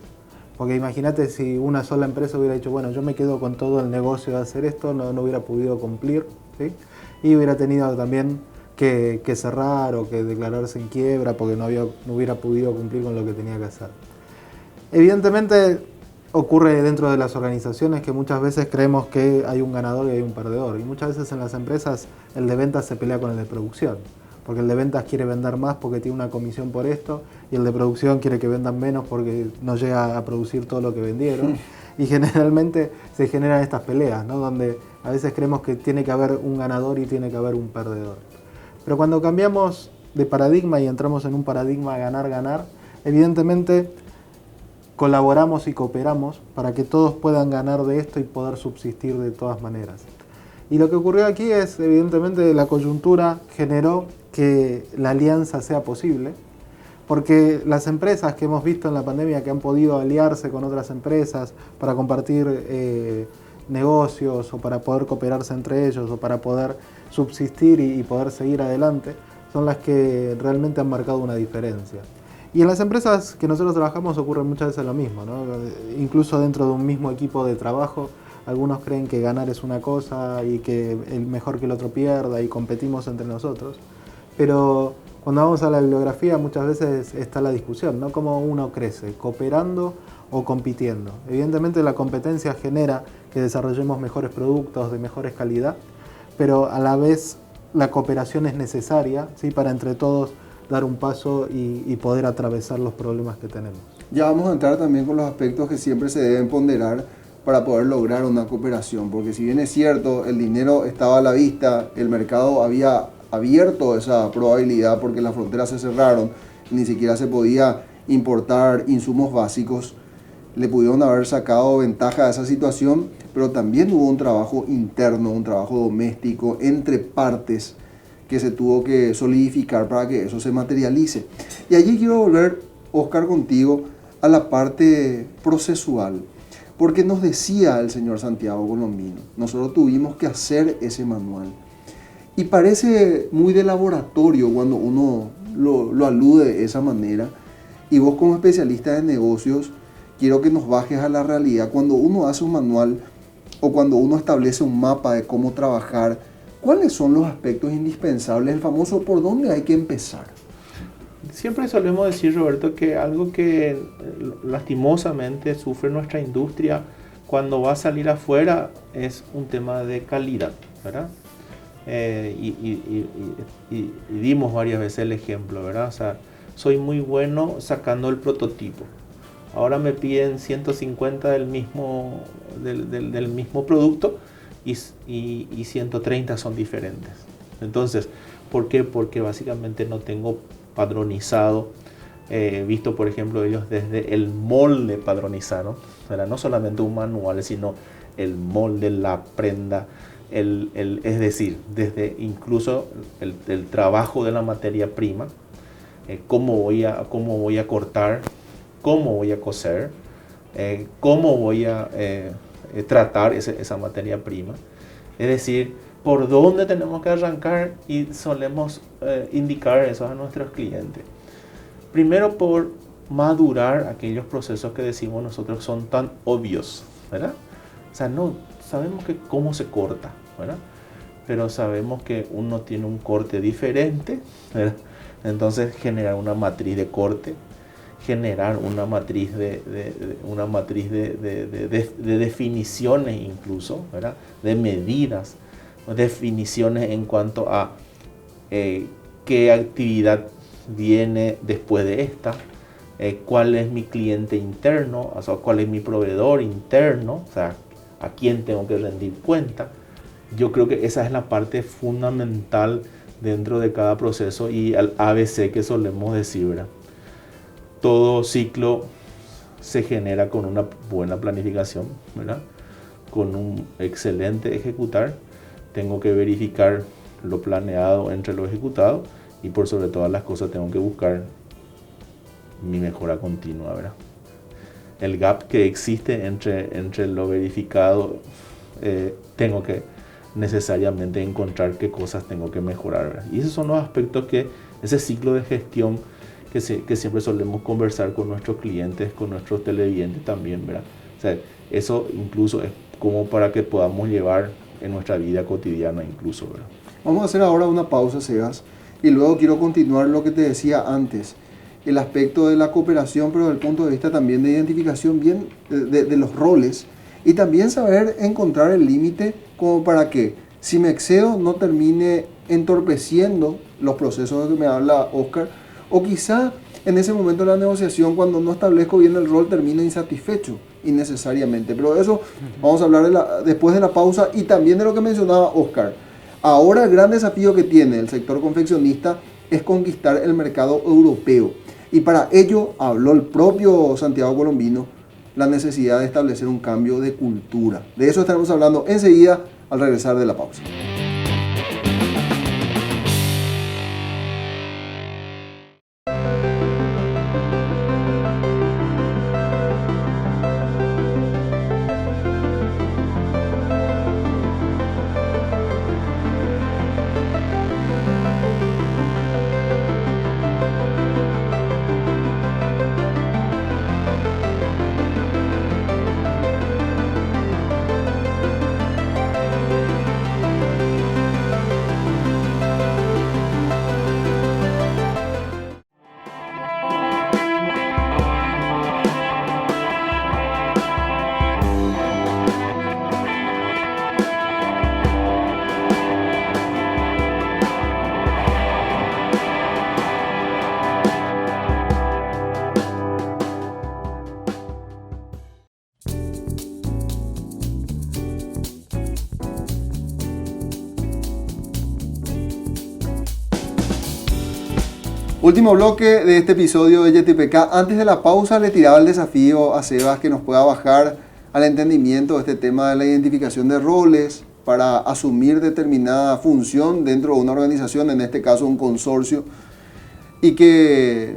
Porque imagínate si una sola empresa hubiera dicho, bueno, yo me quedo con todo el negocio de hacer esto, no hubiera podido cumplir, ¿sí? Y hubiera tenido también que cerrar o que declararse en quiebra porque no hubiera podido cumplir con lo que tenía que hacer. Evidentemente ocurre dentro de las organizaciones que muchas veces creemos que hay un ganador y hay un perdedor. Y muchas veces en las empresas el de ventas se pelea con el de producción. Porque el de ventas quiere vender más porque tiene una comisión por esto y el de producción quiere que vendan menos porque no llega a producir todo lo que vendieron. Y generalmente se generan estas peleas, ¿no? Donde a veces creemos que tiene que haber un ganador y tiene que haber un perdedor. Pero cuando cambiamos de paradigma y entramos en un paradigma ganar-ganar, evidentemente colaboramos y cooperamos para que todos puedan ganar de esto y poder subsistir de todas maneras. Y lo que ocurrió aquí es, evidentemente, la coyuntura generó que la alianza sea posible, porque las empresas que hemos visto en la pandemia que han podido aliarse con otras empresas para compartir negocios o para poder cooperarse entre ellos o para poder subsistir y poder seguir adelante, son las que realmente han marcado una diferencia. Y en las empresas que nosotros trabajamos ocurre muchas veces lo mismo, ¿no? Incluso dentro de un mismo equipo de trabajo, algunos creen que ganar es una cosa y que el mejor que el otro pierda y competimos entre nosotros. Pero cuando vamos a la bibliografía muchas veces está la discusión, ¿no? Cómo uno crece, cooperando o compitiendo. Evidentemente la competencia genera que desarrollemos mejores productos de mejores calidad, pero a la vez la cooperación es necesaria, ¿sí? Para entre todos dar un paso y poder atravesar los problemas que tenemos. Ya vamos a entrar también con los aspectos que siempre se deben ponderar para poder lograr una cooperación, porque si bien es cierto, el dinero estaba a la vista, el mercado había abierto esa probabilidad porque las fronteras se cerraron, ni siquiera se podía importar insumos básicos, le pudieron haber sacado ventaja de esa situación, pero también hubo un trabajo interno, un trabajo doméstico entre partes que se tuvo que solidificar para que eso se materialice. Y allí quiero volver, Oscar, contigo a la parte procesual, porque nos decía el señor Santiago Colombino, nosotros tuvimos que hacer ese manual. Y parece muy de laboratorio cuando uno lo alude de esa manera. Y vos como especialista de negocios, quiero que nos bajes a la realidad. Cuando uno hace un manual o cuando uno establece un mapa de cómo trabajar, ¿cuáles son los aspectos indispensables? El famoso ¿por dónde hay que empezar? Siempre solemos decir, Roberto, que algo que lastimosamente sufre nuestra industria cuando va a salir afuera es un tema de calidad, ¿verdad? Y dimos varias veces el ejemplo, ¿verdad? O sea, soy muy bueno sacando el prototipo. Ahora me piden 150 del mismo producto y 130 son diferentes. Entonces, ¿por qué? Porque básicamente no tengo padronizado, visto por ejemplo ellos desde el molde padronizado, ¿verdad? No solamente un manual, sino el molde, la prenda, es decir, desde incluso el trabajo de la materia prima, cómo voy a cortar, cómo voy a coser, cómo voy a tratar esa materia prima. Es decir, por dónde tenemos que arrancar y solemos indicar eso a nuestros clientes. Primero por madurar aquellos procesos que decimos nosotros son tan obvios, ¿verdad? O sea, no sabemos que cómo se corta, ¿verdad? Pero sabemos que uno tiene un corte diferente, ¿verdad? Entonces generar una matriz de corte, generar una matriz de definiciones incluso, ¿verdad? De medidas, definiciones en cuanto a qué actividad viene después de esta, cuál es mi cliente interno, o sea, cuál es mi proveedor interno, o sea, a quién tengo que rendir cuenta. Yo creo que esa es la parte fundamental dentro de cada proceso y al ABC que solemos decir, ¿verdad? Todo ciclo se genera con una buena planificación, ¿verdad? Con un excelente ejecutar. Tengo que verificar lo planeado entre lo ejecutado y por sobre todas las cosas tengo que buscar mi mejora continua, ¿verdad? El gap que existe entre lo verificado, tengo que necesariamente encontrar qué cosas tengo que mejorar, ¿verdad? Y esos son los aspectos ese ciclo de gestión que siempre solemos conversar con nuestros clientes, con nuestros televidentes también, ¿verdad? O sea, eso incluso es como para que podamos llevar en nuestra vida cotidiana incluso, ¿verdad? Vamos a hacer ahora una pausa, Sebas, y luego quiero continuar lo que te decía antes, el aspecto de la cooperación, pero desde el punto de vista también de identificación bien de los roles, y también saber encontrar el límite como para que, si me excedo, no termine entorpeciendo los procesos de que me habla Oscar, o quizá en ese momento de la negociación, cuando no establezco bien el rol, termine insatisfecho innecesariamente. Pero eso vamos a hablar después de la pausa, y también de lo que mencionaba Oscar. Ahora el gran desafío que tiene el sector confeccionista es conquistar el mercado europeo. Y para ello habló el propio Santiago Colombino, la necesidad de establecer un cambio de cultura. De eso estaremos hablando enseguida al regresar de la pausa. Último bloque de este episodio de YTPK. Antes de la pausa le tiraba el desafío a Sebas que nos pueda bajar al entendimiento de este tema de la identificación de roles para asumir determinada función dentro de una organización, en este caso un consorcio, y que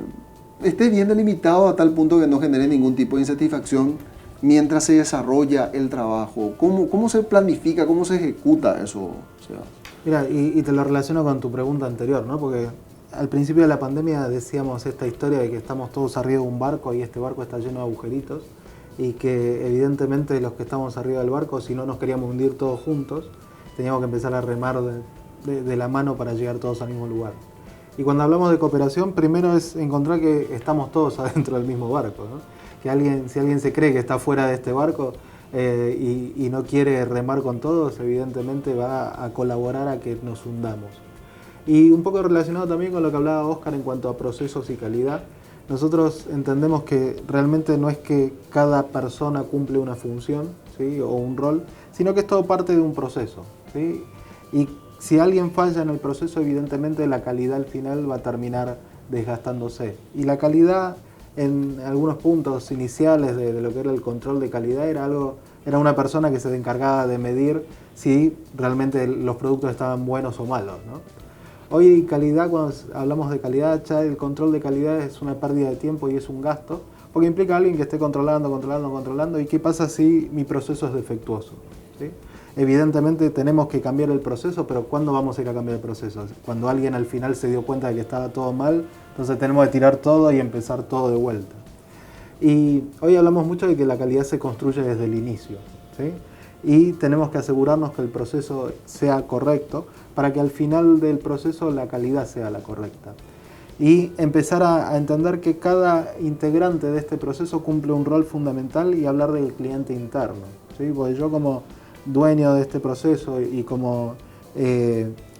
esté bien delimitado a tal punto que no genere ningún tipo de insatisfacción mientras se desarrolla el trabajo. ¿Cómo se planifica, cómo se ejecuta eso, Sebas? Mira, y te lo relaciono con tu pregunta anterior, ¿no? Porque al principio de la pandemia decíamos esta historia de que estamos todos arriba de un barco y este barco está lleno de agujeritos, y que evidentemente los que estamos arriba del barco, si no nos queríamos hundir todos juntos, teníamos que empezar a remar de la mano para llegar todos al mismo lugar. Y cuando hablamos de cooperación, primero es encontrar que estamos todos adentro del mismo barco, ¿no? Que si alguien se cree que está fuera de este barco y no quiere remar con todos, evidentemente va a colaborar a que nos hundamos. Y un poco relacionado también con lo que hablaba Oscar en cuanto a procesos y calidad, nosotros entendemos que realmente no es que cada persona cumple una función, ¿sí? O un rol, sino que es todo parte de un proceso, ¿sí? Y si alguien falla en el proceso, evidentemente la calidad al final va a terminar desgastándose. Y la calidad en algunos puntos iniciales de lo que era el control de calidad era una persona que se encargaba de medir si realmente los productos estaban buenos o malos, ¿no? Hoy calidad, cuando hablamos de calidad, ya el control de calidad es una pérdida de tiempo y es un gasto, porque implica a alguien que esté controlando, y qué pasa si mi proceso es defectuoso, ¿sí? Evidentemente tenemos que cambiar el proceso, pero ¿cuándo vamos a ir a cambiar el proceso? Cuando alguien al final se dio cuenta de que estaba todo mal, entonces tenemos que tirar todo y empezar todo de vuelta. Y hoy hablamos mucho de que la calidad se construye desde el inicio, ¿sí? Y tenemos que asegurarnos que el proceso sea correcto para que al final del proceso la calidad sea la correcta. Y empezar a entender que cada integrante de este proceso cumple un rol fundamental y hablar del cliente interno, ¿sí? Porque yo como dueño de este proceso y como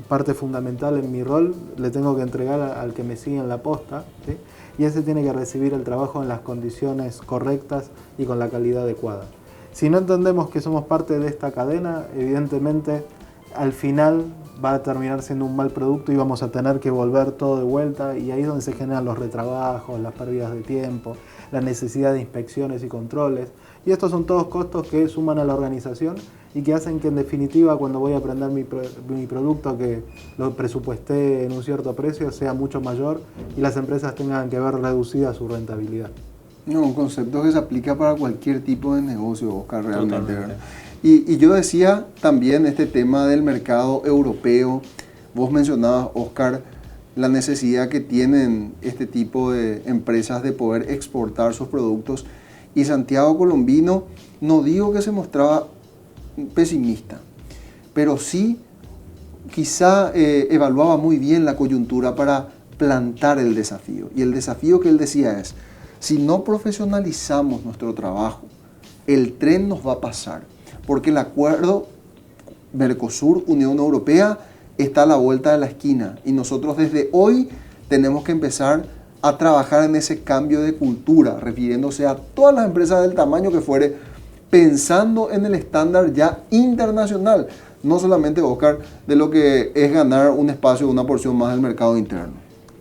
parte fundamental en mi rol, le tengo que entregar al que me sigue en la posta, ¿sí? Y ese tiene que recibir el trabajo en las condiciones correctas y con la calidad adecuada. Si no entendemos que somos parte de esta cadena, evidentemente al final va a terminar siendo un mal producto y vamos a tener que volver todo de vuelta, y ahí es donde se generan los retrabajos, las pérdidas de tiempo, la necesidad de inspecciones y controles, y estos son todos costos que suman a la organización y que hacen que en definitiva cuando voy a prender mi producto que lo presupuesté en un cierto precio sea mucho mayor y las empresas tengan que ver reducida su rentabilidad. No, un concepto que se aplica para cualquier tipo de negocio, Oscar, realmente, ¿verdad? Y yo decía también este tema del mercado europeo. Vos mencionabas, Oscar, la necesidad que tienen este tipo de empresas de poder exportar sus productos. Y Santiago Colombino, no digo que se mostraba pesimista, pero sí quizá evaluaba muy bien la coyuntura para plantar el desafío. Y el desafío que él decía es, si no profesionalizamos nuestro trabajo, el tren nos va a pasar, porque el acuerdo Mercosur-Unión Europea está a la vuelta de la esquina y nosotros desde hoy tenemos que empezar a trabajar en ese cambio de cultura, refiriéndose a todas las empresas del tamaño que fuere, pensando en el estándar ya internacional, no solamente, Oscar, de lo que es ganar un espacio, una porción más del mercado interno.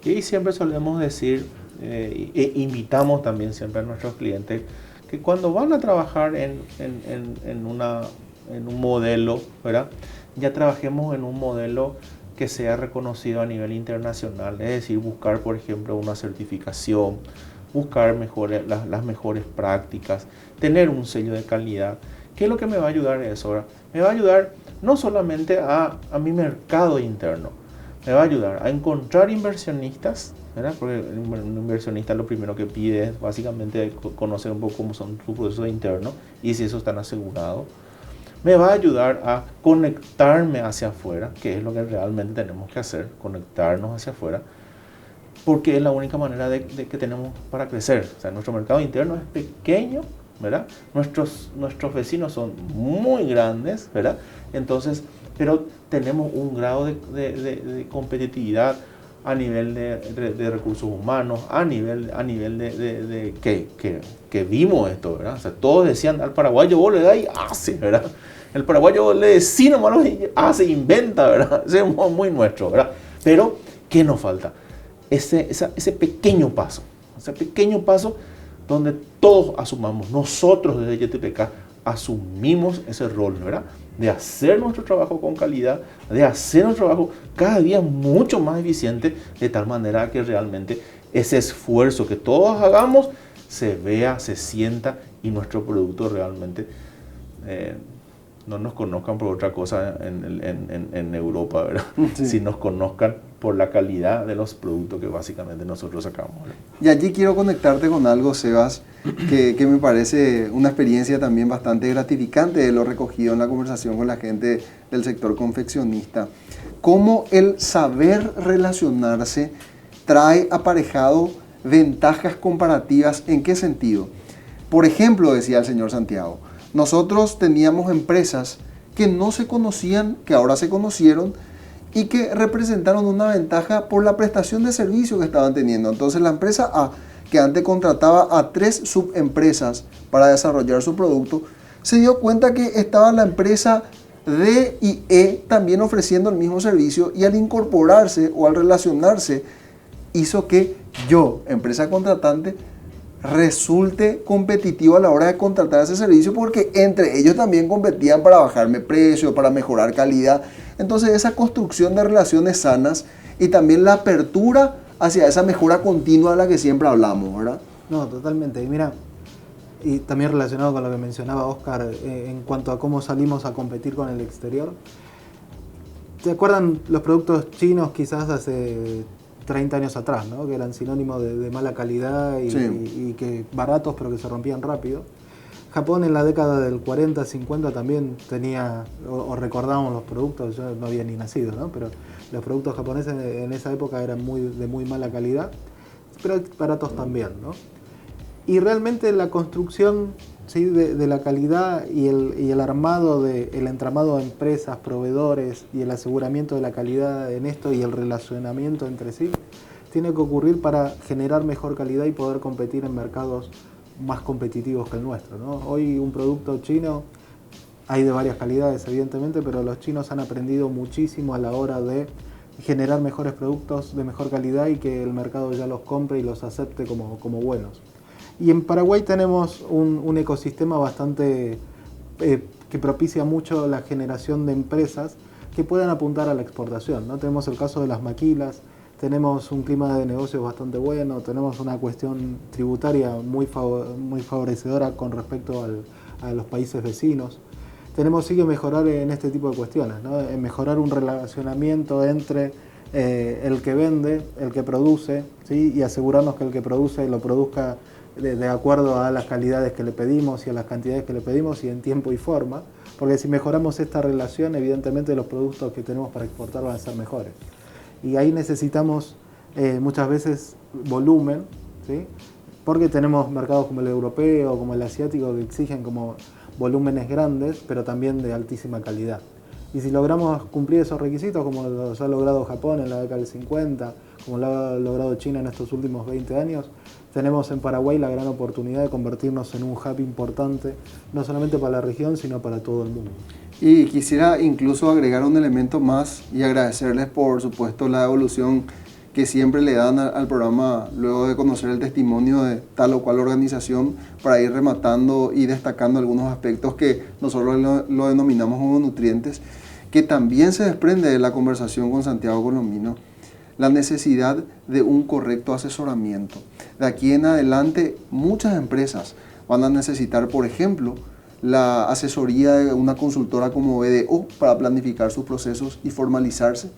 Y siempre solemos decir, e invitamos también siempre a nuestros clientes, que cuando van a trabajar en un modelo, ¿verdad? Ya trabajemos en un modelo que sea reconocido a nivel internacional, es decir, buscar, por ejemplo, una certificación, buscar las mejores prácticas, tener un sello de calidad. ¿Qué es lo que me va a ayudar eso? ¿Verdad? Me va a ayudar no solamente a mi mercado interno, me va a ayudar a encontrar inversionistas, ¿verdad? Porque un inversionista lo primero que pide es básicamente conocer un poco cómo son sus procesos internos y si esos están asegurados. Me va a ayudar a conectarme hacia afuera, que es lo que realmente tenemos que hacer, conectarnos hacia afuera, porque es la única manera de que tenemos para crecer. O sea, nuestro mercado interno es pequeño, ¿verdad? Nuestros vecinos son muy grandes, ¿verdad? Entonces, pero tenemos un grado de competitividad a nivel de recursos humanos, a nivel de que vimos esto, ¿verdad? O sea, todos decían, al paraguayo vos le das y hace, ¿verdad? El paraguayo le decís nomás y hace, inventa, ¿verdad? Ese es muy nuestro, ¿verdad? Pero, ¿qué nos falta? Ese pequeño paso donde todos asumamos, nosotros desde YTPK asumimos ese rol, ¿verdad? De hacer nuestro trabajo con calidad, de hacer nuestro trabajo cada día mucho más eficiente, de tal manera que realmente ese esfuerzo que todos hagamos se vea, se sienta y nuestro producto realmente no nos conozcan por otra cosa en Europa, ¿verdad? Sí. Si nos conozcan por la calidad de los productos que básicamente nosotros sacamos, ¿verdad? Y allí quiero conectarte con algo, Sebas, que me parece una experiencia también bastante gratificante de lo recogido en la conversación con la gente del sector confeccionista. Cómo el saber relacionarse trae aparejado ventajas comparativas. ¿En qué sentido? Por ejemplo, decía el señor Santiago, nosotros teníamos empresas que no se conocían, que ahora se conocieron y que representaron una ventaja por la prestación de servicio que estaban teniendo. Entonces la empresa A, que antes contrataba a 3 subempresas para desarrollar su producto, se dio cuenta que estaba la empresa D y E también ofreciendo el mismo servicio y al incorporarse o al relacionarse hizo que yo, empresa contratante, resulte competitivo a la hora de contratar ese servicio porque entre ellos también competían para bajarme precio, para mejorar calidad. Entonces esa construcción de relaciones sanas y también la apertura hacia esa mejora continua de la que siempre hablamos, ¿verdad? No, totalmente. Y mira, y también relacionado con lo que mencionaba Oscar en cuanto a cómo salimos a competir con el exterior. ¿Te acuerdan los productos chinos quizás hace 30 años atrás, ¿no? Que eran sinónimo de mala calidad y, sí, y que baratos pero que se rompían rápido? Japón en la década del 40, 50 también tenía, o recordábamos los productos, yo no había ni nacido, ¿no? Pero los productos japoneses en esa época eran de muy mala calidad, pero baratos también, ¿no? Y realmente la construcción, ¿sí?, de la calidad y el armado, el entramado de empresas, proveedores y el aseguramiento de la calidad en esto y el relacionamiento entre sí, tiene que ocurrir para generar mejor calidad y poder competir en mercados más competitivos que el nuestro, ¿no? Hoy un producto chino, hay de varias calidades evidentemente, pero los chinos han aprendido muchísimo a la hora de generar mejores productos de mejor calidad y que el mercado ya los compre y los acepte como buenos. Y en Paraguay tenemos un ecosistema bastante que propicia mucho la generación de empresas que puedan apuntar a la exportación, ¿no? Tenemos el caso de las maquilas, tenemos un clima de negocios bastante bueno, tenemos una cuestión tributaria muy favorecedora con respecto a los países vecinos. Tenemos sí que mejorar en este tipo de cuestiones, ¿no? En mejorar un relacionamiento entre el que vende, el que produce, ¿sí? Y asegurarnos que el que produce lo produzca de acuerdo a las calidades que le pedimos y a las cantidades que le pedimos y en tiempo y forma, porque si mejoramos esta relación, evidentemente los productos que tenemos para exportar van a ser mejores. Y ahí necesitamos muchas veces volumen, ¿sí? Porque tenemos mercados como el europeo, como el asiático, que exigen como volúmenes grandes, pero también de altísima calidad. Y si logramos cumplir esos requisitos, como los ha logrado Japón en la década del 50, como lo ha logrado China en estos últimos 20 años, tenemos en Paraguay la gran oportunidad de convertirnos en un hub importante, no solamente para la región, sino para todo el mundo. Y quisiera incluso agregar un elemento más y agradecerles, por supuesto, la evolución que siempre le dan al programa luego de conocer el testimonio de tal o cual organización, para ir rematando y destacando algunos aspectos que nosotros lo denominamos como nutrientes, que también se desprende de la conversación con Santiago Colombino, la necesidad de un correcto asesoramiento. De aquí en adelante, muchas empresas van a necesitar, por ejemplo, la asesoría de una consultora como BDO para planificar sus procesos y formalizarse,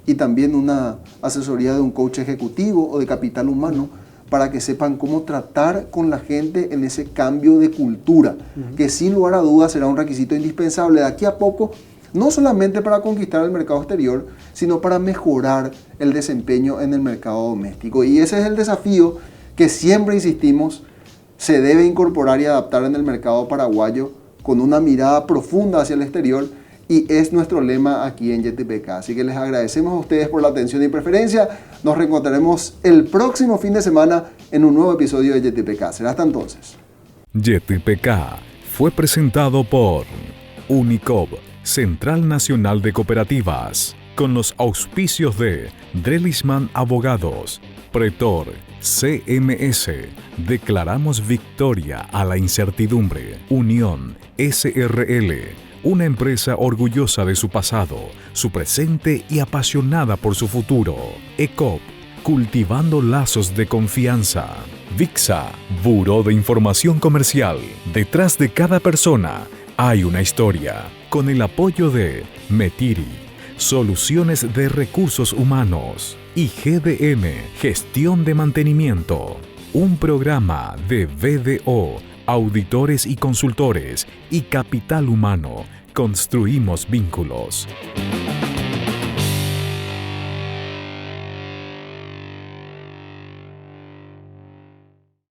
y también una asesoría de un coach ejecutivo o de capital humano para que sepan cómo tratar con la gente en ese cambio de cultura, que sin lugar a dudas será un requisito indispensable de aquí a poco, no solamente para conquistar el mercado exterior, sino para mejorar el desempeño en el mercado doméstico. Y ese es el desafío que siempre insistimos, se debe incorporar y adaptar en el mercado paraguayo con una mirada profunda hacia el exterior, y es nuestro lema aquí en YTPK. Así que les agradecemos a ustedes por la atención y preferencia. Nos reencontraremos el próximo fin de semana en un nuevo episodio de YTPK. Será hasta entonces. YTPK fue presentado por Unicov, Central Nacional de Cooperativas, con los auspicios de Drelisman Abogados, Pretor, CMS, Declaramos Victoria a la Incertidumbre, Unión, SRL, una empresa orgullosa de su pasado, su presente y apasionada por su futuro. ECOP, cultivando lazos de confianza. VIXA, Buró de Información Comercial. Detrás de cada persona hay una historia. Con el apoyo de Metiri, Soluciones de Recursos Humanos. Y GDM, Gestión de Mantenimiento. Un programa de BDO, Auditores y Consultores y Capital Humano. Construimos vínculos.